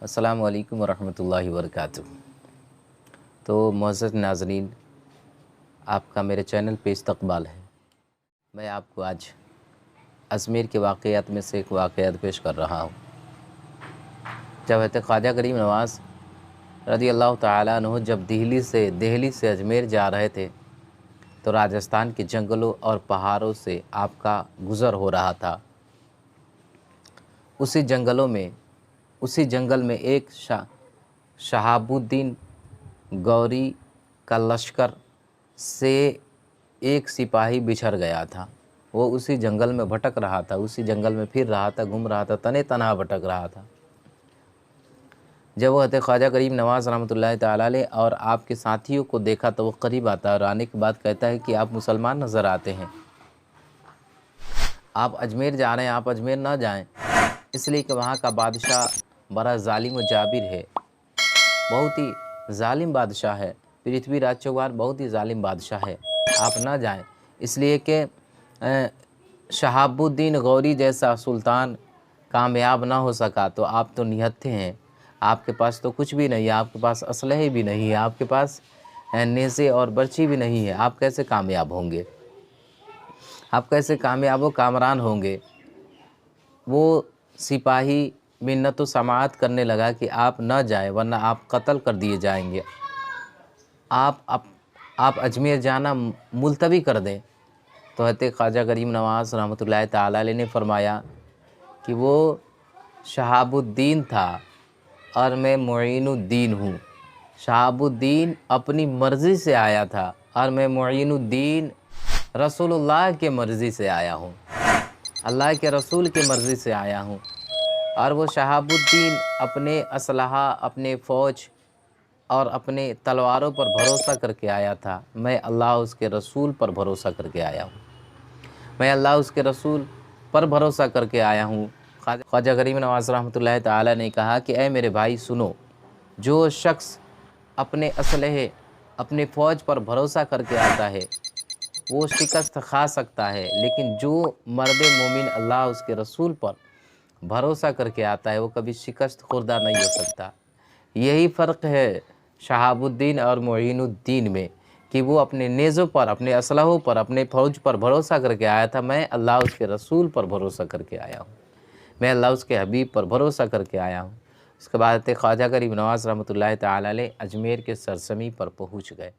السلام علیکم ورحمۃ اللہ وبرکاتہ۔ تو معزز ناظرین، آپ کا میرے چینل پہ استقبال ہے۔ میں آپ کو آج اجمیر کے واقعات میں سے ایک واقعات پیش کر رہا ہوں۔ جب حضرت خواجہ غریب نواز رضی اللہ تعالیٰ عنہ جب دہلی سے اجمیر جا رہے تھے تو راجستھان کے جنگلوں اور پہاڑوں سے آپ کا گزر ہو رہا تھا۔ اسی جنگل میں ایک شہاب الدین غوری کا لشکر سے ایک سپاہی بچھڑ گیا تھا۔ وہ اسی جنگل میں بھٹک رہا تھا، اسی جنگل میں پھر رہا تھا، گھوم رہا تھا، تنہا بھٹک رہا تھا۔ جب وہ حضرت خواجہ غریب نواز رحمۃ اللہ تعالیٰ علیہ اور آپ کے ساتھیوں کو دیکھا تو وہ قریب آتا ہے اور آنے کے بعد کہتا ہے کہ آپ مسلمان نظر آتے ہیں، آپ اجمیر جا رہے ہیں، آپ اجمیر نہ جائیں، اس لیے کہ وہاں کا بادشاہ بڑا ظالم و جابر ہے، بہت ہی ظالم بادشاہ ہے، پرتھوی راج چوہان بہت ہی ظالم بادشاہ ہے، آپ نہ جائیں۔ اس لیے کہ شہاب الدین غوری جیسا سلطان کامیاب نہ ہو سکا تو آپ تو نہتھے ہیں، آپ کے پاس تو کچھ بھی نہیں ہے، آپ کے پاس اسلحے بھی نہیں ہے، آپ کے پاس نیزے اور برچھی بھی نہیں ہے، آپ کیسے کامیاب ہوں گے؟ آپ کیسے کامیاب و کامران ہوں گے؟ وہ سپاہی منت و سماعت کرنے لگا کہ آپ نہ جائیں ورنہ آپ قتل کر دیے جائیں گے، آپ اجمیر جانا ملتوی کر دیں۔ تو حضرت خواجہ غریب نواز رحمۃ اللہ تعالیٰ علیہ نے فرمایا کہ وہ شہاب الدین تھا اور میں معین الدین ہوں۔ شہاب الدین اپنی مرضی سے آیا تھا اور میں معین الدین رسول اللہ کے مرضی سے آیا ہوں، اللہ کے رسول کے مرضی سے آیا ہوں۔ اور وہ شہاب الدین اپنے اسلحہ، اپنے فوج اور اپنے تلواروں پر بھروسہ کر کے آیا تھا، میں اللہ اس کے رسول پر بھروسہ کر کے آیا ہوں، میں اللہ اس کے رسول پر بھروسہ کر کے آیا ہوں۔ خواجہ غریب نواز رحمۃ اللہ تعالیٰ نے کہا کہ اے میرے بھائی سنو، جو شخص اپنے اسلحے، اپنے فوج پر بھروسہ کر کے آتا ہے وہ شکست کھا سکتا ہے، لیکن جو مرد مومن اللہ اس کے رسول پر بھروسہ کر کے آتا ہے وہ کبھی شکست خوردہ نہیں ہو سکتا۔ یہی فرق ہے شہاب الدین اور معین الدین میں کہ وہ اپنے نیزوں پر، اپنے اسلحوں پر، اپنے فوج پر بھروسہ کر کے آیا تھا، میں اللہ اس کے رسول پر بھروسہ کر کے آیا ہوں، میں اللہ اس کے حبیب پر بھروسہ کر کے آیا ہوں۔ اس کے بعد خواجہ غریب نواز رحمۃ اللہ تعالیٰ علیہ اجمیر کے سرزمین پر پہنچ گئے۔